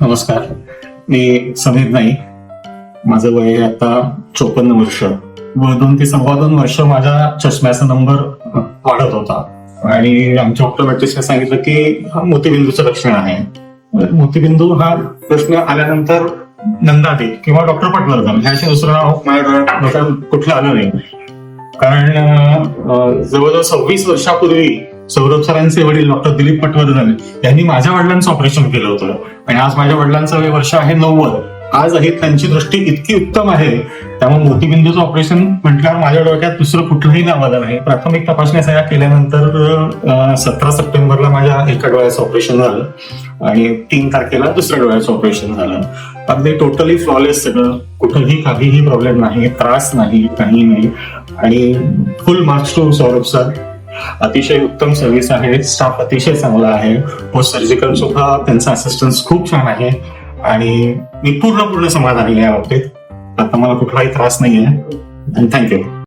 नमस्कार, मी समीर नाईक. माझं वय आहे आता 54 वर्ष व 2 ते 2.25 वर्ष माझ्या चष्म्याचा नंबर वाढत होता आणि आमच्या ऑप्टोमेट्रिस्टने सांगितलं की हा मोतीबिंदूचं लक्षण आहे. मोतीबिंदू हा प्रश्न आल्यानंतर नंदादे किंवा डॉक्टर पटवर्धन ह्याच्या दुसरं नाव माझ्या डोक्यात कुठलं आलं नाही. कारण जवळजवळ 26 वर्षापूर्वी सौरभ सरांचे वडील डॉक्टर दिलीप पटवर्धन यांनी माझ्या वडिलांचं ऑपरेशन केलं होतं आणि आज माझ्या वडिलांचं वय वर्ष आहे 90. आज आहे त्यांची दृष्टी इतकी उत्तम आहे, त्यामुळे मोतीबिंदूचं ऑपरेशन म्हटल्यावर माझ्या डोक्यात दुसरं कुठलंही नाव आलं नाही. प्राथमिक तपासण्या सगळ्या केल्यानंतर 17 सप्टेंबरला माझ्या एका डोळ्याचं ऑपरेशन झालं आणि 3 तारखेला दुसऱ्या डोळ्याचं ऑपरेशन झालं. अगदी टोटली फ्लॉलेस सगळं, कुठंही काहीही प्रॉब्लेम नाही, त्रास नाही, काही नाही. आणि full marks to Saurabh sir. अतिशय उत्तम सर्व्हिस आहे, स्टाफ अतिशय चांगला आहे, पोस्ट सर्जिकल सुद्धा त्यांचा असिस्टन्स खूप छान आहे आणि मी पूर्ण समाधानी आहे या बाबतीत. आता मला कुठलाही त्रास नाही आहे. आणि थँक्यू.